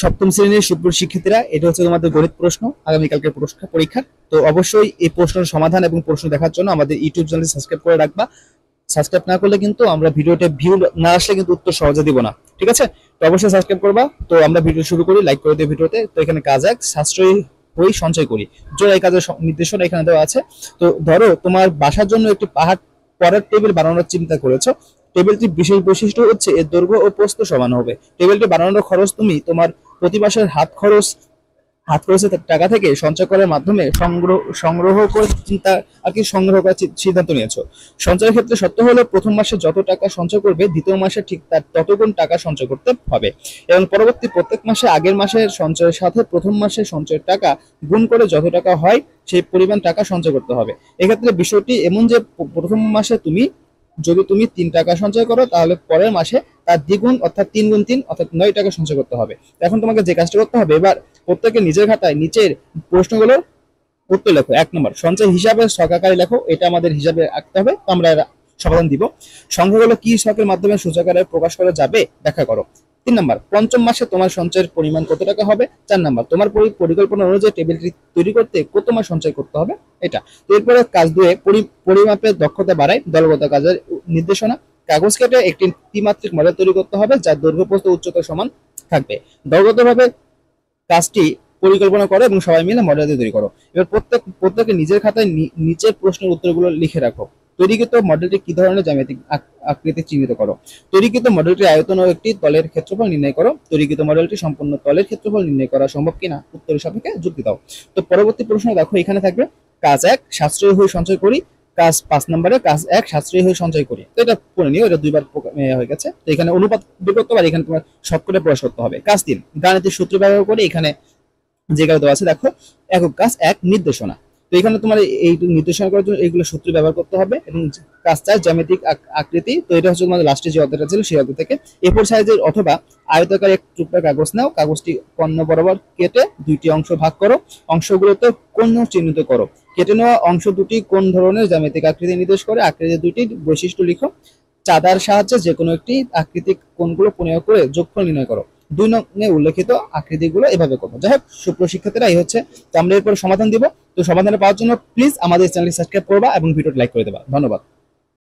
সপ্তম শ্রেণীর সুপ্রিয় শিক্ষার্থীরা, এটা হচ্ছে তোমাদের গণিত প্রশ্ন আগামীকালকের পরীক্ষা। তো অবশ্যই এই প্রশ্নের সমাধান এবং প্রশ্ন দেখার জন্য আমাদের ইউটিউব চ্যানেল সাবস্ক্রাইব করে রাখবা। সাবস্ক্রাইব না করলে কিন্তু আমরা ভিডিওতে ভিউ না আসলে কিন্তু উত্তর সহজে দিব না, ঠিক আছে? তো অবশ্যই সাবস্ক্রাইব করবা। তো আমরা ভিডিও শুরু করি, লাইক করে দিই ভিডিওতে। তো এখানে কাজ এক, সাশ্রয়ী হই সঞ্চয় করি, এই কাজের নির্দেশনা এখানে দেওয়া আছে। তো ধরো তোমার বাসার জন্য একটি পাহাড় পরের টেবিল বানানোর চিন্তা করেছো। টেবিলটির বিশেষ বৈশিষ্ট্য হচ্ছে এর দৈর্ঘ্য ও প্রস্থ সমান হবে। টেবিলটি বানানোর খরচ তুমি তোমার প্রতি মাসের হাত খরচের টাকা থেকে সঞ্চয় করার মাধ্যমে সংগ্রহ করে সংগ্রহ করার সিদ্ধান্ত নিয়েছো। সঞ্চয়ের ক্ষেত্রে সত্য হলো প্রথম মাসে যত টাকা সঞ্চয় করবে দ্বিতীয় মাসে ঠিক তার ততগুণ টাকা সঞ্চয় করতে হবে, এবং পরবর্তী প্রত্যেক মাসে আগের মাসের সঞ্চয়ের সাথে প্রথম মাসের সঞ্চয়ের টাকা গুণ করে যত টাকা হয় সেই পরিমাণ টাকা সঞ্চয় করতে হবে। এক্ষেত্রে বিষয়টি এমন যে প্রথম মাসে যদি তুমি 3 টাকা সঞ্চয় করো, তাহলে পরের মাসে তার দ্বিগুণ অর্থাৎ 3 গুণ 3 অর্থাৎ 9 টাকা সঞ্চয় করতে হবে। এখন তোমাকে যে কাজটা করতে হবে, এবার প্রত্যেকে নিজের খাতায় নিচের প্রশ্নগুলো উত্তর লেখো। 1 নম্বর, সঞ্চয় হিসাবে ছক আকারে লেখো। এটা আমাদের হিসাবে আঁকতে হবে, তো আমরা সমাধান দিব। সংখ্যাগুলো কি ছকের মাধ্যমে সূচক আকারে প্রকাশ করা যাবে ব্যাখ্যা করো। 3 নম্বর, পঞ্চম মাসে তোমার সঞ্চয়ের পরিমাণ কত টাকা হবে। 4 নম্বর, তোমার পরিকল্পনা অনুযায়ী টেবিলটি তৈরি করতে কত মাস সঞ্চয় করতে হবে। এটা তো এরপরে কাজ 2, পরিমাপের দক্ষতা বাড়ায়, দলগত কাজের নির্দেশনা। কাগজ কেটে একটি ত্রিমাত্রিক মডেল তৈরি করতে হবে যার দৈর্ঘ্য প্রস্থ উচ্চতা সমান থাকবে। দলগতভাবে কাজটি পরিকল্পনা করো এবং সবাই মিলে মডেল তৈরি করো। এবার প্রত্যেকে নিজের খাতায় নিচের প্রশ্নের উত্তরগুলো লিখে রাখো। তৈরিকৃত মডেলটি কি ধরনের জ্যামিতিক আকৃতি চিহ্নিত করো। তৈরিকৃত মডেলটির আয়তন ও একটি তলের ক্ষেত্রফল নির্ণয় করো। তৈরিকৃত মডেলটি সম্পূর্ণ তলের ক্ষেত্রফল নির্ণয় করা সম্ভব কিনা উত্তরের সাপেক্ষে যুক্তি দাও। তো পরবর্তী প্রশ্ন দেখো, এখানে থাকবে কাজ 1, সাশ্রয়ী হয়ে সঞ্চয় করি। কাজ 5 নম্বরে কাজ 1, সাশ্রয়ী হয়ে সঞ্চয় করি। তো এটা পড়ে নিও, এটা 2বার হয়ে গেছে। তো এখানে অনুপাত বের করতে পারি, এখানে তোমার শতকরা প্রকাশ করতে হবে। কাজ 3, গাণিতিক সূত্র ব্যবহার করে এখানে যে কাজ দেওয়া আছে দেখো, একক কাজ 1, নির্দেশনা। তো এখানে তোমার এই নির্দেশনা করার জন্য এইগুলো সূত্র ব্যবহার করতে হবে। এবং কাজ 4, জ্যামিতিক আকৃতি। তো এটা হচ্ছে তোমাদের লাস্টে যে অধ্যায়টা ছিল সেই অধ্যায় থেকে A4 সাইজের অথবা আয়তাকার এক টুকরা কাগজ নাও। কাগজটি কর্ণ বরাবর কেটে 2টি অংশ ভাগ করো। অংশগুলোতে কোণ চিহ্নিত করো। কেটে নেওয়া অংশ দুটি কোন ধরনের জ্যামিতিক আকৃতি নির্দেশ করে, আকৃতির দুটির বৈশিষ্ট্য লিখো। চাঁদার সাহায্যে যে কোনো একটি আকৃতিক কোণগুলো প্রয়োগ করে যোগফল নির্ণয় করো। 2 নং-এ উল্লেখিত আকৃতিগুলো এভাবে করবো। যাই হোক সুপ্রিয় শিক্ষার্থীরা, এই হচ্ছে। তো আমরা এরপর সমাধান দিব। তো সমাধানে পাওয়ার জন্য প্লিজ আমাদের চ্যানেলটি সাবস্ক্রাইব করবা এবং ভিডিওটি লাইক করে দেবা। ধন্যবাদ।